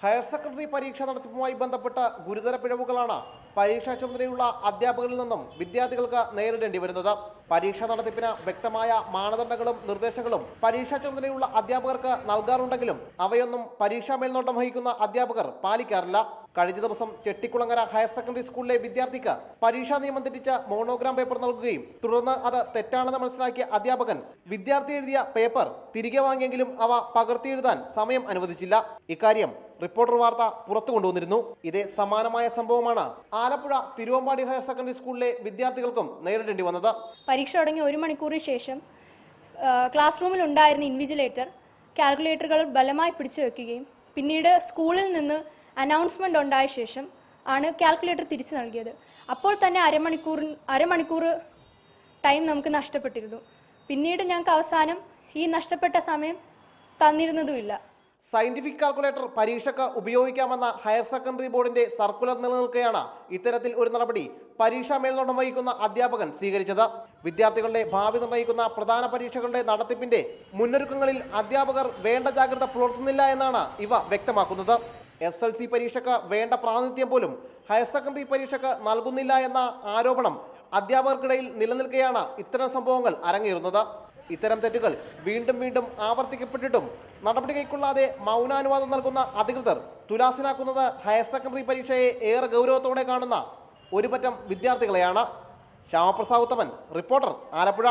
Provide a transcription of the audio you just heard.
Higher secondary പരീക്ഷാ നടത്തിപ്പുമായി ബന്ധപ്പെട്ട ഗുരുതര പിഴവുകളാണ് പരീക്ഷാ ചുമതലയുള്ള അധ്യാപകരിൽ നിന്നും വിദ്യാർത്ഥികൾക്ക് നേരിടേണ്ടി വരുന്നത്. പരീക്ഷാ നടത്തിപ്പിന് വ്യക്തമായ മാനദണ്ഡങ്ങളും നിർദ്ദേശങ്ങളും പരീക്ഷാ ചുമതലയുള്ള അധ്യാപകർക്ക് നൽകാറുണ്ടെങ്കിലും അവയൊന്നും പരീക്ഷാ മേൽനോട്ടം വഹിക്കുന്ന അധ്യാപകർ പാലിക്കാറില്ല. കഴിഞ്ഞ ദിവസം ചെട്ടിക്കുളങ്ങര ഹയർ സെക്കൻഡറി സ്കൂളിലെ വിദ്യാർത്ഥിക്ക് പരീക്ഷാ നിയമം തെറ്റിച്ച് മോണോഗ്രാം പേപ്പർ നൽകുകയും തുടർന്ന് അത് തെറ്റാണെന്ന് മനസ്സിലാക്കിയ അധ്യാപകൻ വിദ്യാർത്ഥി എഴുതിയ പേപ്പർ തിരികെ വാങ്ങിയെങ്കിലും അവ പകർത്തിയെഴുതാൻ സമയം അനുവദിച്ചില്ല. ഇക്കാര്യം റിപ്പോർട്ടർ വാർത്ത പുറത്തു കൊണ്ടുവന്നിരുന്നു. ഇതേ സമാനമായ സംഭവമാണ് ആലപ്പുഴ തിരുവമ്പാടി ഹയർ സെക്കൻഡറി സ്കൂളിലെ വിദ്യാർത്ഥികൾക്കും നേരിടേണ്ടി വന്നത്. പരീക്ഷ തുടങ്ങി 1 മണിക്കൂറിന് ശേഷം ക്ലാസ് റൂമിൽ ഉണ്ടായിരുന്ന ഇൻവിജിലേറ്റർ കാൽക്കുലേറ്ററുകൾ ബലമായി പിടിച്ചു വെക്കുകയും പിന്നീട് സ്കൂളിൽ നിന്ന് അനൗൺസ്മെന്റ് ഉണ്ടായ ശേഷം ആണ് കാൽക്കുലേറ്റർ തിരിച്ചു നൽകിയത്. അപ്പോൾ തന്നെ അരമണിക്കൂർ ടൈം നമുക്ക് നഷ്ടപ്പെട്ടിരുന്നു. പിന്നീട് ഞങ്ങൾക്ക് അവസാനം ഈ നഷ്ടപ്പെട്ട സമയം തന്നിരുന്നതുമില്ല. സയന്റിഫിക് കാൽക്കുലേറ്റർ പരീക്ഷയ്ക്ക് ഉപയോഗിക്കാമെന്ന ഹയർ സെക്കൻഡറി ബോർഡിന്റെ സർക്കുലർ നിലനിൽക്കെയാണ് ഇത്തരത്തിൽ ഒരു നടപടി പരീക്ഷാ മേൽനോട്ടം വഹിക്കുന്ന അധ്യാപകൻ സ്വീകരിച്ചത്. വിദ്യാർത്ഥികളുടെ ഭാവി നിർണ്ണയിക്കുന്ന പ്രധാന പരീക്ഷകളുടെ നടത്തിപ്പിന്റെ മുന്നൊരുക്കങ്ങളിൽ അധ്യാപകർ വേണ്ട ജാഗ്രത പുലർത്തുന്നില്ല എന്നാണ് ഇവ വ്യക്തമാക്കുന്നത്. SLC പരീക്ഷയ്ക്ക് വേണ്ട പ്രാതിനിധ്യം പോലും ഹയർ സെക്കൻഡറി പരീക്ഷയ്ക്ക് നൽകുന്നില്ല എന്ന ആരോപണം അധ്യാപകർക്കിടയിൽ നിലനിൽക്കെയാണ് ഇത്തരം സംഭവങ്ങൾ അരങ്ങേറുന്നത്. ഇത്തരം തെറ്റുകൾ വീണ്ടും വീണ്ടും ആവർത്തിക്കപ്പെട്ടിട്ടും നടപടി കൈക്കൊള്ളാതെ മൗനാനുവാദം നൽകുന്ന അധികൃതർ തുലാസിലാക്കുന്നത് ഹയർ സെക്കൻഡറി പരീക്ഷയെ ഏറെ ഗൗരവത്തോടെ കാണുന്ന ഒരു പറ്റം വിദ്യാർത്ഥികളെയാണ്. ശ്യാമപ്രസാദ് ഉത്തമൻ, റിപ്പോർട്ടർ, ആലപ്പുഴ.